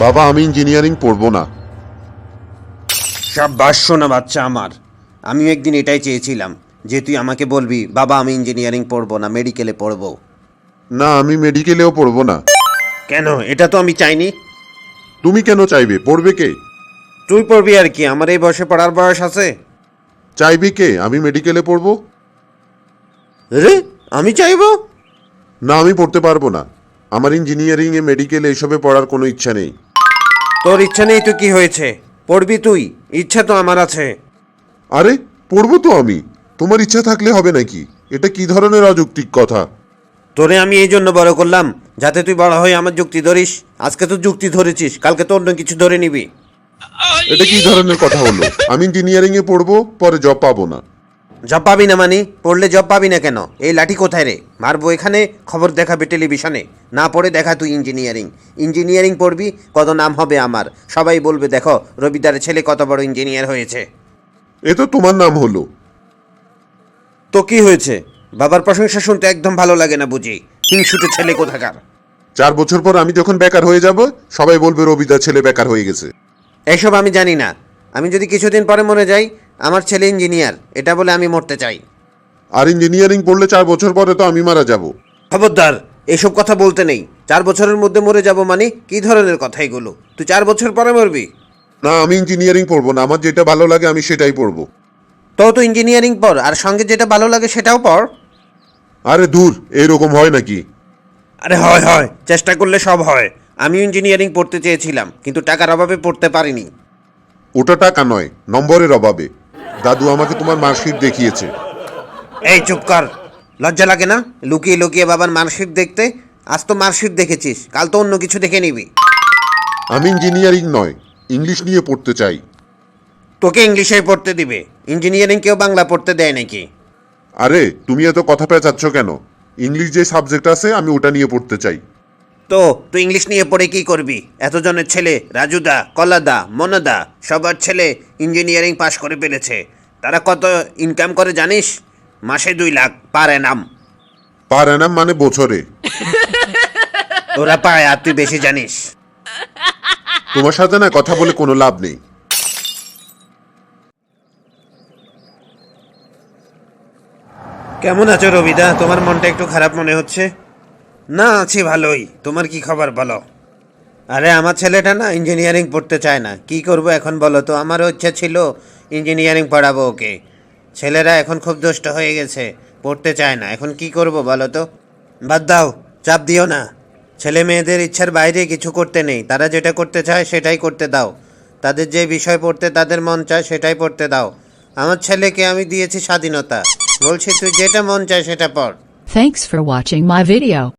বাবা, আমি ইঞ্জিনিয়ারিং পড়বো না। সাব্বাস শোনা বাচ্চা আমার, আমিও একদিন এটাই চেয়েছিলাম যে তুই আমাকে বলবি বাবা আমি ইঞ্জিনিয়ারিং পড়বো না, মেডিকেলে পড়বো। না, আমি মেডিকেলেও পড়বো না। কেন? এটা তো আমি চাইনি। তুমি কেন চাইবে? পড়বে কে? তুই পড়বি আর কি, আমার এই বয়সে পড়ার বয়স আছে? চাইবে কে আমি মেডিকেলে পড়বো? রে, আমি চাইবো? না, আমি পড়তে পারবো না। আমার ইঞ্জিনিয়ারিং এ মেডিকেলে এসবে পড়ার কোনো ইচ্ছা নেই। তোর ইচ্ছা নেই তো কি হয়েছে, পড়বি তুই, ইচ্ছা তো আমার আছে। আরে, পড়বো তো আমি। তোমার ইচ্ছা থাকলে হবে নাকি? এটা কি ধরনের অযৌক্তিক কথা? তোরে আমি এই জন্য বড় করলাম যাতে তুই বড় হয়ে আমার যুক্তি ধরিস। আজকে তো যুক্তি ধরেছিস, কালকে তো অন্য কিছু ধরে নিবি। এটা কি ধরনের কথা হলো? আমি ইঞ্জিনিয়ারিং এ পড়বো, পরে জব পাবো না। জব পাবি না মানে? পড়লে জব পাবি না কেন? এই লাঠি কোথায় রে? মারবো এখানে, খবর দেখাবে টেলিভিশনে। না পড়ে দেখা তুই ইঞ্জিনিয়ারিং। ইঞ্জিনিয়ারিং পড়বি, কত নাম হবে আমার, সবাই বলবে দেখো রবিদারের ছেলে কত বড় ইঞ্জিনিয়ার হয়েছে। এ তো তোমার নাম হলো। তো কি হয়েছে? বাবার প্রশংসা শুনতে একদম ভালো লাগে না বুঝি? হিংসুটে ছেলে কোথাকার। 4 বছর পর আমি যখন বেকার হয়ে যাব, সবাই বলবে রবিদার ছেলে বেকার হয়ে গেছে। এসব আমি জানি না। আমি যদি কিছুদিন পরে মরে যাই, আমার ছেলে ইঞ্জিনিয়ার এটা বলে আমি মরতে চাই। আর ইঞ্জিনিয়ারিং পড়লে 4 বছর পরে তো আমি মারা যাব। খবরদার, এসব কথা বলতে নেই। 4 বছরের মধ্যে মরে যাব মানে কি ধরনের কথা এগুলো? তুই 4 বছর পরে মরবি? না, আমি ইঞ্জিনিয়ারিং পড়বো না। আমার যেটা ভালো লাগে আমি সেটাই পড়বো। তো ইঞ্জিনিয়ারিং পড়, আর সঙ্গে যেটা ভালো লাগে সেটাও পড়। আরে দূর, এরকম হয় নাকি? আরে হয় হয়, চেষ্টা করলে সব হয়। আমি ইঞ্জিনিয়ারিং পড়তে চেয়েছিলাম কিন্তু টাকার অভাবে পড়তে পারিনি। ওটা টাকা নয়, নম্বরের অভাবে। দাদু আমাকে তোমার মার্কশিট দেখিয়েছে। এই চুপ কর, লজ্জা লাগে না লুকিয়ে লুকিয়ে বাবার মার্কশিট দেখতে? আজ তো মার্কশিট দেখেছিস, কাল তো অন্য কিছু দেখে নিবি। আমি ইঞ্জিনিয়ারিং নয়, ইংলিশ নিয়ে পড়তে চাই। তোকে ইংলিশে পড়তে দিবে? ইঞ্জিনিয়ারিং কেউ বাংলা পড়তে দেয় নাকি? আরে, তুমি এত কথা পেঁচাচ্ছ কেন? ইংলিশ যে সাবজেক্ট আছে আমি ওটা নিয়ে পড়তে চাই। তো তুই ইংলিশ নিয়ে পড়ে কি করবি? এতজনের ছেলে, রাজুদা, কলাদা, মনদা, সবার ছেলে ইঞ্জিনিয়ারিং পাশ করে ফেলেছে। তারা কত ইনকাম করে জানিস? মাসে 2 লাখ পার অ্যানাম। পার অ্যানাম মানে বছরে? ওরা পায় আর তুই বেশি জানিস। তোমার সাথে না কথা বলে কোনো লাভ নেই। কেমন আছো রবিদা? তোমার মনটা একটু খারাপ মনে হচ্ছে। না, আছি ভালোই। তোমার কি খবর বলো? আরে আমার ছেলেটা না ইঞ্জিনিয়ারিং পড়তে চায় না, কি করব এখন বলো তো? আমারও ইচ্ছা ছিল ইঞ্জিনিয়ারিং পড়াবো ওকে। ছেলেরা এখন খুব দুষ্ট হয়ে গেছে, পড়তে চায় না। এখন কি করব বলো তো? বাদ দাও, চাপ দিও না। ছেলে মেয়েদের ইচ্ছার বাইরে কিছু করতে নেই, তারা যেটা করতে চায় সেটাই করতে দাও। তাদের যে বিষয় পড়তে তাদের মন চায় সেটাই পড়তে দাও। আমার ছেলেকে আমি দিয়েছি স্বাধীনতা, বলছি তুই যেটা মন চায় সেটা পড়। Thanks for watching my video.